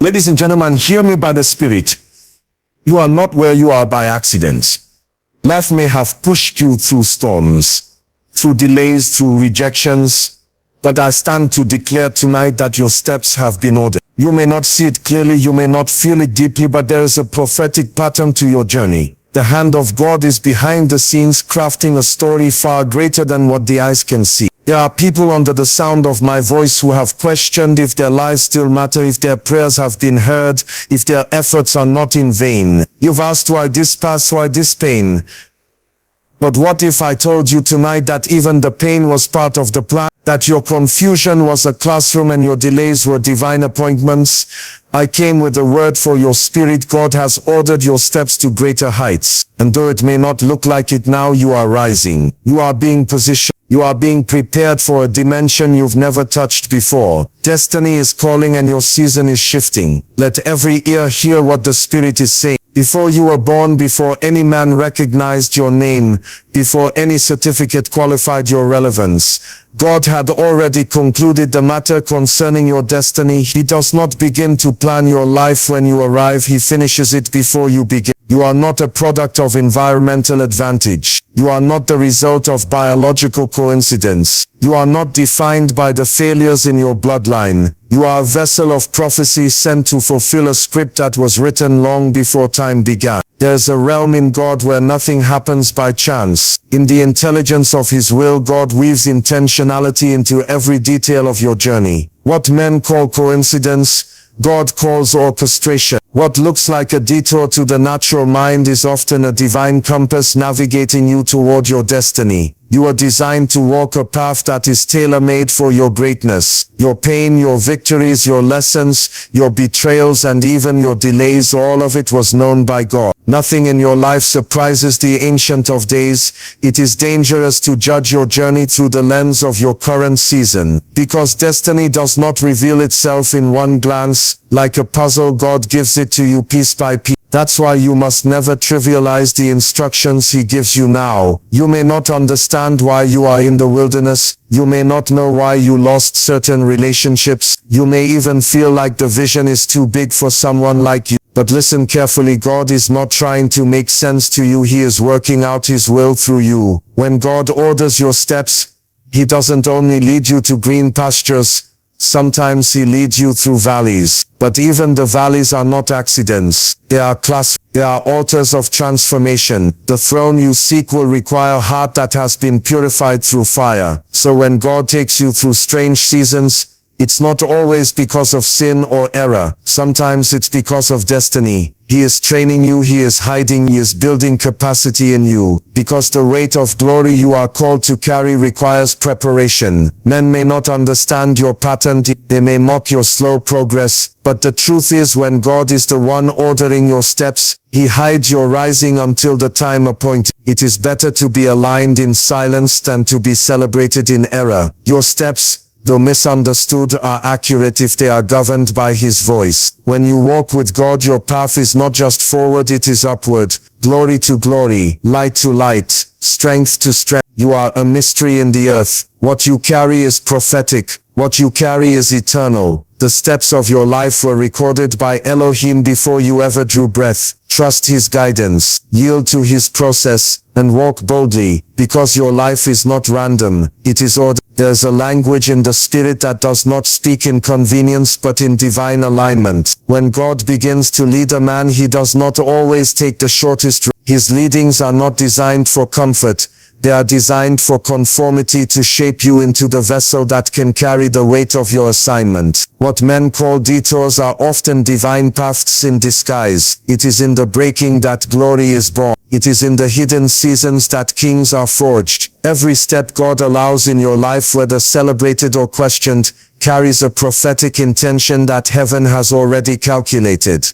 Ladies and gentlemen, hear me by the Spirit. You are not where you are by accident. Life may have pushed you through storms, through delays, through rejections, but I stand to declare tonight that your steps have been ordered. You may not see it clearly, you may not feel it deeply, but there is a prophetic pattern to your journey. The hand of God is behind the scenes, crafting a story far greater than what the eyes can see. There are people under the sound of my voice who have questioned if their lives still matter, if their prayers have been heard, if their efforts are not in vain. You've asked why this past, why this pain. But what if I told you tonight that even the pain was part of the plan, that your confusion was a classroom and your delays were divine appointments? I came with a word for your spirit. God has ordered your steps to greater heights. And though it may not look like it now, you are rising. You are being positioned. You are being prepared for a dimension you've never touched before. Destiny is calling and your season is shifting. Let every ear hear what the Spirit is saying. Before you were born, before any man recognized your name, before any certificate qualified your relevance, God had already concluded the matter concerning your destiny. He does not begin to plan your life when you arrive. He finishes it before you begin. You are not a product of environmental advantage. You are not the result of biological coincidence. You are not defined by the failures in your bloodline. You are a vessel of prophecy sent to fulfill a script that was written long before time began. There is a realm in God where nothing happens by chance. In the intelligence of His will, God weaves intentionality into every detail of your journey. What men call coincidence, God calls orchestration. What looks like a detour to the natural mind is often a divine compass navigating you toward your destiny. You are designed to walk a path that is tailor-made for your greatness. Your pain, your victories, your lessons, your betrayals, and even your delays, all of it was known by God. Nothing in your life surprises the Ancient of Days. It is dangerous to judge your journey through the lens of your current season, because destiny does not reveal itself in one glance. Like a puzzle, God gives it to you piece by piece. That's why you must never trivialize the instructions He gives you now. You may not understand why you are in the wilderness. You may not know why you lost certain relationships. You may even feel like the vision is too big for someone like you. But listen carefully, God is not trying to make sense to you. He is working out His will through you. When God orders your steps, He doesn't only lead you to green pastures. Sometimes He leads you through valleys. But even the valleys are not accidents. They are altars of transformation. The throne you seek will require a heart that has been purified through fire. So when God takes you through strange seasons, it's not always because of sin or error. Sometimes it's because of destiny. He is training you, He is hiding, He is building capacity in you. Because the weight of glory you are called to carry requires preparation. Men may not understand your pattern, they may mock your slow progress, but the truth is, when God is the one ordering your steps, He hides your rising until the time appointed. It is better to be aligned in silence than to be celebrated in error. Your steps, though misunderstood, are accurate if they are governed by His voice. When you walk with God, your path is not just forward, it is upward. Glory to glory, light to light, strength to strength. You are a mystery in the earth. What you carry is prophetic. What you carry is eternal. The steps of your life were recorded by Elohim before you ever drew breath. Trust His guidance, yield to His process, and walk boldly, because your life is not random, it is ordered. There's a language in the Spirit that does not speak in convenience but in divine alignment. When God begins to lead a man, He does not always take the shortest route. His leadings are not designed for comfort. They are designed for conformity, to shape you into the vessel that can carry the weight of your assignment. What men call detours are often divine paths in disguise. It is in the breaking that glory is born. It is in the hidden seasons that kings are forged. Every step God allows in your life, whether celebrated or questioned, carries a prophetic intention that heaven has already calculated.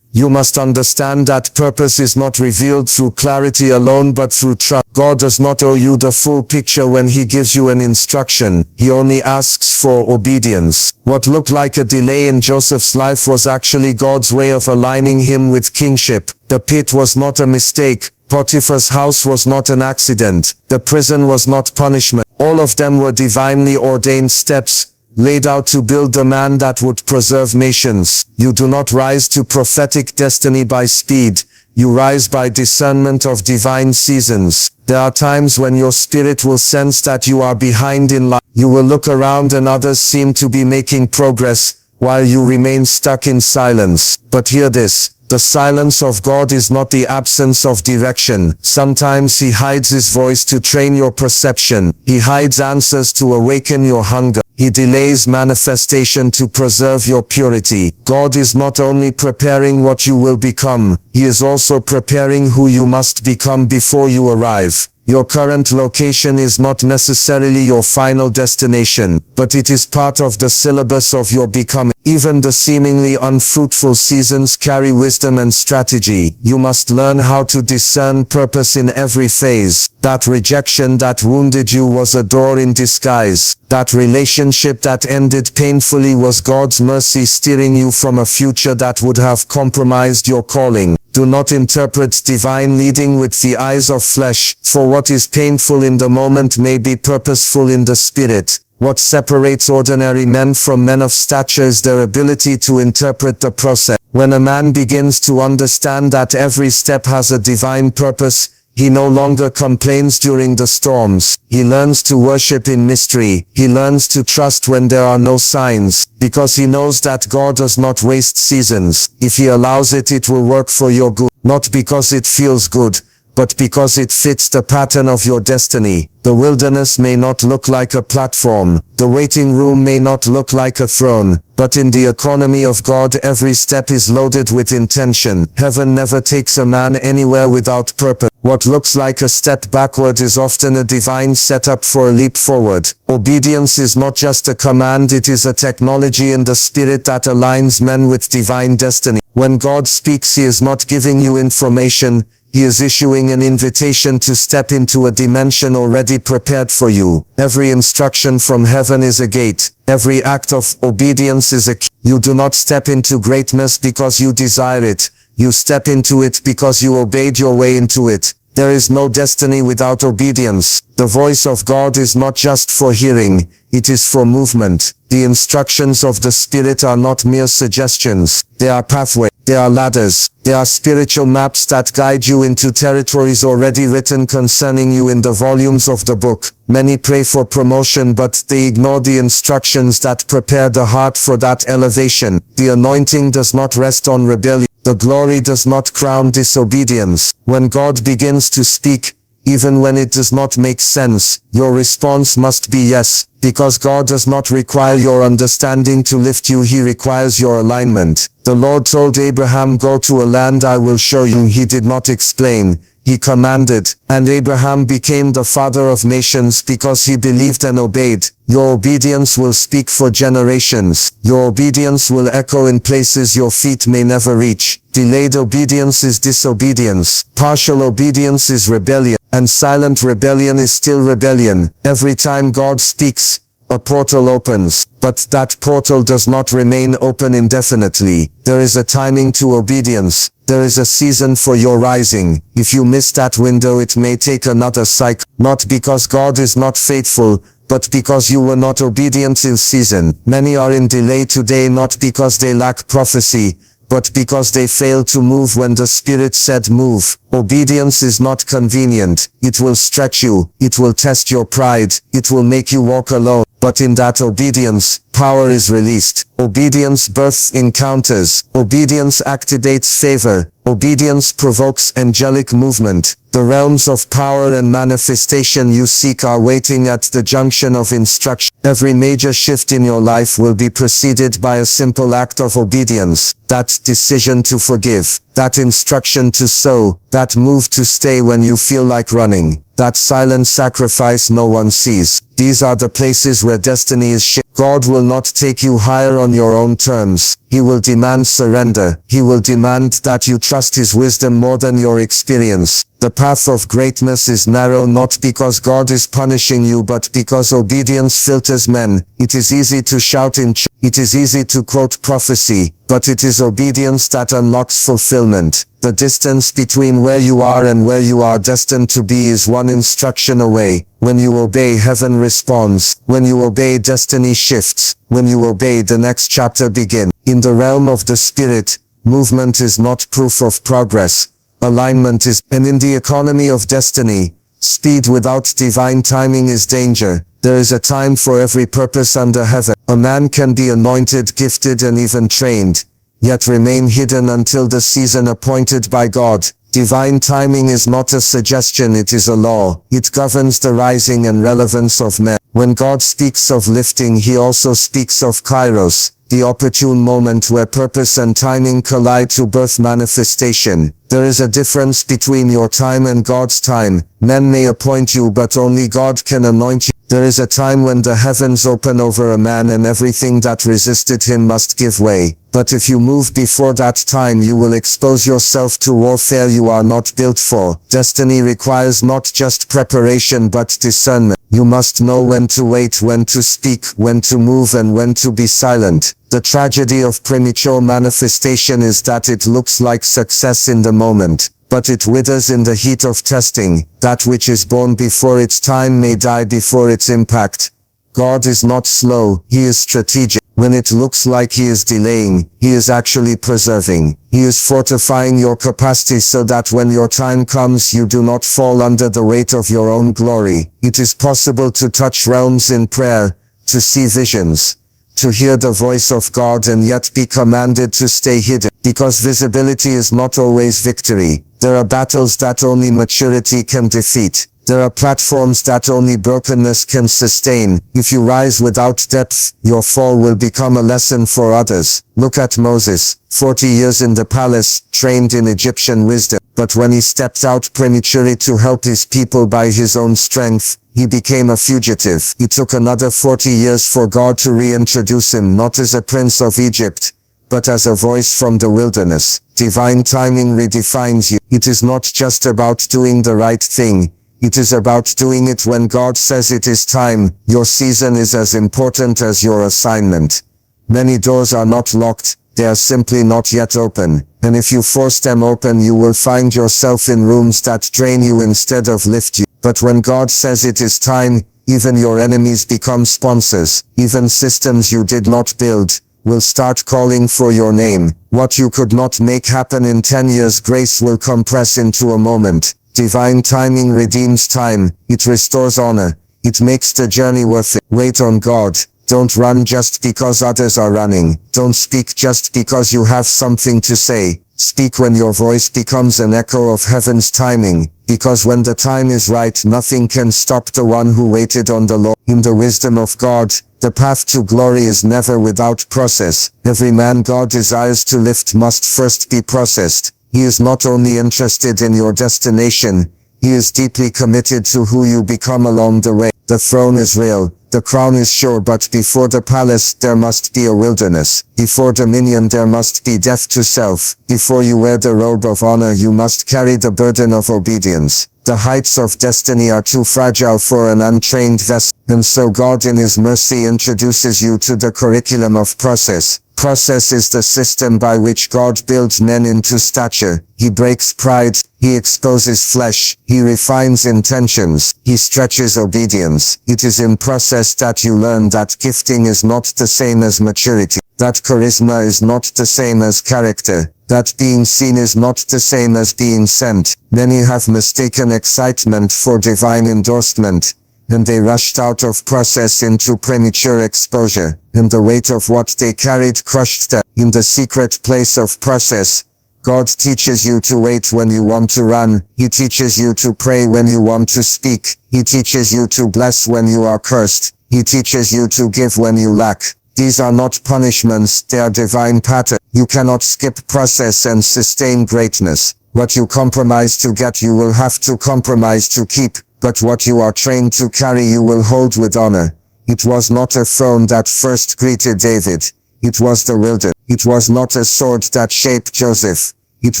You must understand that purpose is not revealed through clarity alone but through trust. God does not owe you the full picture when He gives you an instruction. He only asks for obedience. What looked like a delay in Joseph's life was actually God's way of aligning him with kingship. The pit was not a mistake. Potiphar's house was not an accident. The prison was not punishment. All of them were divinely ordained steps, laid out to build the man that would preserve nations. You do not rise to prophetic destiny by speed. You rise by discernment of divine seasons. There are times when your spirit will sense that you are behind in life. You will look around and others seem to be making progress, while you remain stuck in silence. But hear this. The silence of God is not the absence of direction. Sometimes He hides His voice to train your perception. He hides answers to awaken your hunger. He delays manifestation to preserve your purity. God is not only preparing what you will become, He is also preparing who you must become before you arrive. Your current location is not necessarily your final destination, but it is part of the syllabus of your becoming. Even the seemingly unfruitful seasons carry wisdom and strategy. You must learn how to discern purpose in every phase. That rejection that wounded you was a door in disguise. That relationship that ended painfully was God's mercy steering you from a future that would have compromised your calling. Do not interpret divine leading with the eyes of flesh, for what is painful in the moment may be purposeful in the spirit. What separates ordinary men from men of stature is their ability to interpret the process. When a man begins to understand that every step has a divine purpose, he no longer complains during the storms. He learns to worship in mystery. He learns to trust when there are no signs, because he knows that God does not waste seasons. If He allows it, it will work for your good, not because it feels good, but because it fits the pattern of your destiny. The wilderness may not look like a platform. The waiting room may not look like a throne. But in the economy of God, every step is loaded with intention. Heaven never takes a man anywhere without purpose. What looks like a step backward is often a divine setup for a leap forward. Obedience is not just a command, it is a technology in the spirit that aligns men with divine destiny. When God speaks, He is not giving you information. He is issuing an invitation to step into a dimension already prepared for you. Every instruction from heaven is a gate. Every act of obedience is a key. You do not step into greatness because you desire it. You step into it because you obeyed your way into it. There is no destiny without obedience. The voice of God is not just for hearing, it is for movement. The instructions of the Spirit are not mere suggestions. They are pathways. They are ladders. They are spiritual maps that guide you into territories already written concerning you in the volumes of the book. Many pray for promotion, but they ignore the instructions that prepare the heart for that elevation. The anointing does not rest on rebellion. The glory does not crown disobedience. When God begins to speak, even when it does not make sense, your response must be yes, because God does not require your understanding to lift you, He requires your alignment. The Lord told Abraham, "Go to a land I will show you." He did not explain. He commanded, and Abraham became the father of nations because he believed and obeyed. Your obedience will speak for generations. Your obedience will echo in places your feet may never reach. Delayed obedience is disobedience. Partial obedience is rebellion. And silent rebellion is still rebellion. Every time God speaks, a portal opens, but that portal does not remain open indefinitely. There is a timing to obedience. There is a season for your rising. If you miss that window, it may take another cycle. Not because God is not faithful, but because you were not obedient in season. Many are in delay today not because they lack prophecy, but because they failed to move when the Spirit said move. Obedience is not convenient. It will stretch you. It will test your pride. It will make you walk alone. But in that obedience, power is released. Obedience births encounters. Obedience activates favor. Obedience provokes angelic movement. The realms of power and manifestation you seek are waiting at the junction of instruction. Every major shift in your life will be preceded by a simple act of obedience. That decision to forgive. That instruction to sow. That move to stay when you feel like running. That silent sacrifice no one sees. These are the places where destiny is shaped. God will not take you higher on your own terms. He will demand surrender. He will demand that you trust His wisdom more than your experience. The path of greatness is narrow not because God is punishing you but because obedience filters men. It is easy to shout in church. It is easy to quote prophecy, but it is obedience that unlocks fulfillment. The distance between where you are and where you are destined to be is one instruction away. When you obey, heaven responds. When you obey, destiny shifts. When you obey, the next chapter begins. In the realm of the spirit, movement is not proof of progress. Alignment is, and in the economy of destiny, speed without divine timing is danger. There is a time for every purpose under heaven. A man can be anointed, gifted, and even trained, yet remain hidden until the season appointed by God. Divine timing is not a suggestion, it is a law. It governs the rising and relevance of men. When God speaks of lifting, he also speaks of kairos, the opportune moment where purpose and timing collide to birth manifestation. There is a difference between your time and God's time. Men may appoint you, but only God can anoint you. There is a time when the heavens open over a man and everything that resisted him must give way. But if you move before that time, you will expose yourself to warfare you are not built for. Destiny requires not just preparation but discernment. You must know when to wait, when to speak, when to move, and when to be silent. The tragedy of premature manifestation is that it looks like success in the moment, but it withers in the heat of testing. That which is born before its time may die before its impact. God is not slow, he is strategic. When it looks like he is delaying, he is actually preserving. He is fortifying your capacity so that when your time comes you do not fall under the weight of your own glory. It is possible to touch realms in prayer, to see visions, to hear the voice of God and yet be commanded to stay hidden. Because visibility is not always victory. There are battles that only maturity can defeat. There are platforms that only brokenness can sustain. If you rise without depth, your fall will become a lesson for others. Look at Moses, 40 years in the palace, trained in Egyptian wisdom. But when he stepped out prematurely to help his people by his own strength, he became a fugitive. It took another 40 years for God to reintroduce him, not as a prince of Egypt, but as a voice from the wilderness. Divine timing redefines you. It is not just about doing the right thing. It is about doing it when God says it is time. Your season is as important as your assignment. Many doors are not locked, they are simply not yet open. And if you force them open, you will find yourself in rooms that drain you instead of lift you. But when God says it is time, even your enemies become sponsors. Even systems you did not build will start calling for your name. What you could not make happen in 10 years, grace will compress into a moment. Divine timing redeems time. It restores honor. It makes the journey worth it. Wait on God. Don't run just because others are running. Don't speak just because you have something to say. Speak when your voice becomes an echo of heaven's timing. Because when the time is right, nothing can stop the one who waited on the Lord. In the wisdom of God, the path to glory is never without process. Every man God desires to lift must first be processed. He is not only interested in your destination, he is deeply committed to who you become along the way. The throne is real, the crown is sure, but before the palace there must be a wilderness. Before dominion there must be death to self. Before you wear the robe of honor you must carry the burden of obedience. The heights of destiny are too fragile for an untrained vessel, and so God in his mercy introduces you to the curriculum of process. Process is the system by which God builds men into stature. He breaks pride, he exposes flesh, he refines intentions, he stretches obedience. It is in process that you learn that gifting is not the same as maturity, that charisma is not the same as character, that being seen is not the same as being sent. Many have mistaken excitement for divine endorsement, and they rushed out of process into premature exposure, and the weight of what they carried crushed them. In the secret place of process, God teaches you to wait when you want to run. He teaches you to pray when you want to speak. He teaches you to bless when you are cursed. He teaches you to give when you lack. These are not punishments, they are divine patterns. You cannot skip process and sustain greatness. What you compromise to get, you will have to compromise to keep. But what you are trained to carry, you will hold with honor. It was not a throne that first greeted David. It was the wilderness. It was not a sword that shaped Joseph. It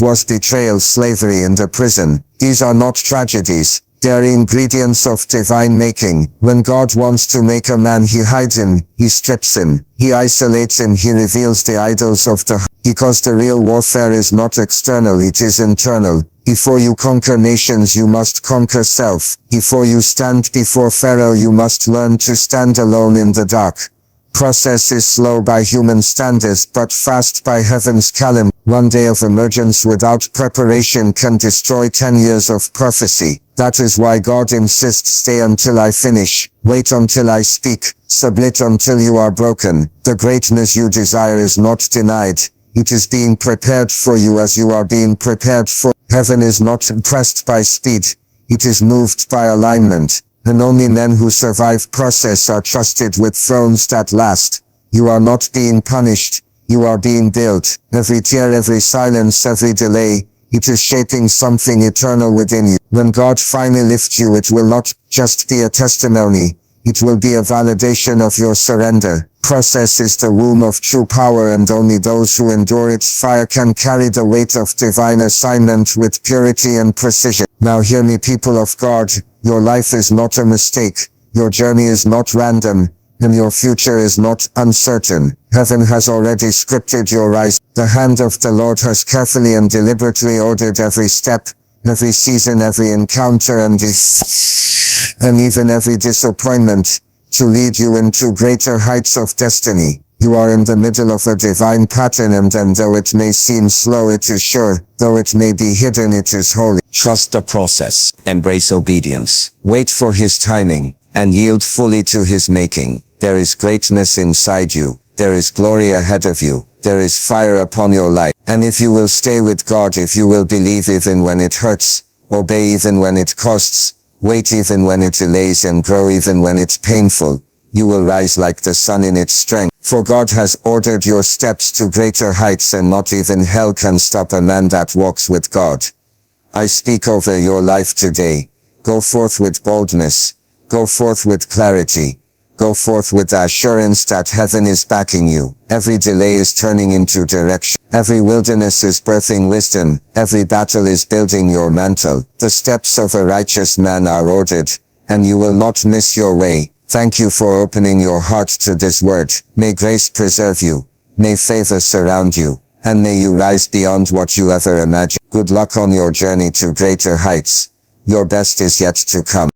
was betrayal, slavery, and a prison. These are not tragedies. They are ingredients of divine making. When God wants to make a man, he hides him, he strips him, he isolates him, he reveals the idols of the heart. Because the real warfare is not external, it is internal. Before you conquer nations, you must conquer self. Before you stand before Pharaoh, you must learn to stand alone in the dark. Process is slow by human standards, but fast by heaven's calendar. One day of emergence without preparation can destroy 10 years of prophecy. That is why God insists, stay until I finish, wait until I speak, submit until you are broken. The greatness you desire is not denied. It is being prepared for you as you are being prepared for. Heaven is not impressed by speed. It is moved by alignment. And only men who survive process are trusted with thrones that last. You are not being punished. You are being built. Every tear, every silence, every delay, it is shaping something eternal within you. When God finally lifts you, it will not just be a testimony. It will be a validation of your surrender. Process is the womb of true power, and only those who endure its fire can carry the weight of divine assignment with purity and precision. Now hear me, people of God. Your life is not a mistake. Your journey is not random. And your future is not uncertain. Heaven has already scripted your rise. The hand of the Lord has carefully and deliberately ordered every step, every season, every encounter, and even every disappointment, to lead you into greater heights of destiny. You are in the middle of a divine pattern, and though it may seem slow, it is sure. Though it may be hidden, it is holy. Trust the process. Embrace obedience. Wait for His timing, and yield fully to His making. There is greatness inside you. There is glory ahead of you. There is fire upon your life. And if you will stay with God, if you will believe even when it hurts, obey even when it costs, wait even when it delays, and grow even when it's painful, you will rise like the sun in its strength. For God has ordered your steps to greater heights, and not even hell can stop a man that walks with God. I speak over your life today. Go forth with boldness. Go forth with clarity. Go forth with the assurance that heaven is backing you. Every delay is turning into direction. Every wilderness is birthing wisdom. Every battle is building your mantle. The steps of a righteous man are ordered, and you will not miss your way. Thank you for opening your heart to this word. May grace preserve you. May favor surround you. And may you rise beyond what you ever imagined. Good luck on your journey to greater heights. Your best is yet to come.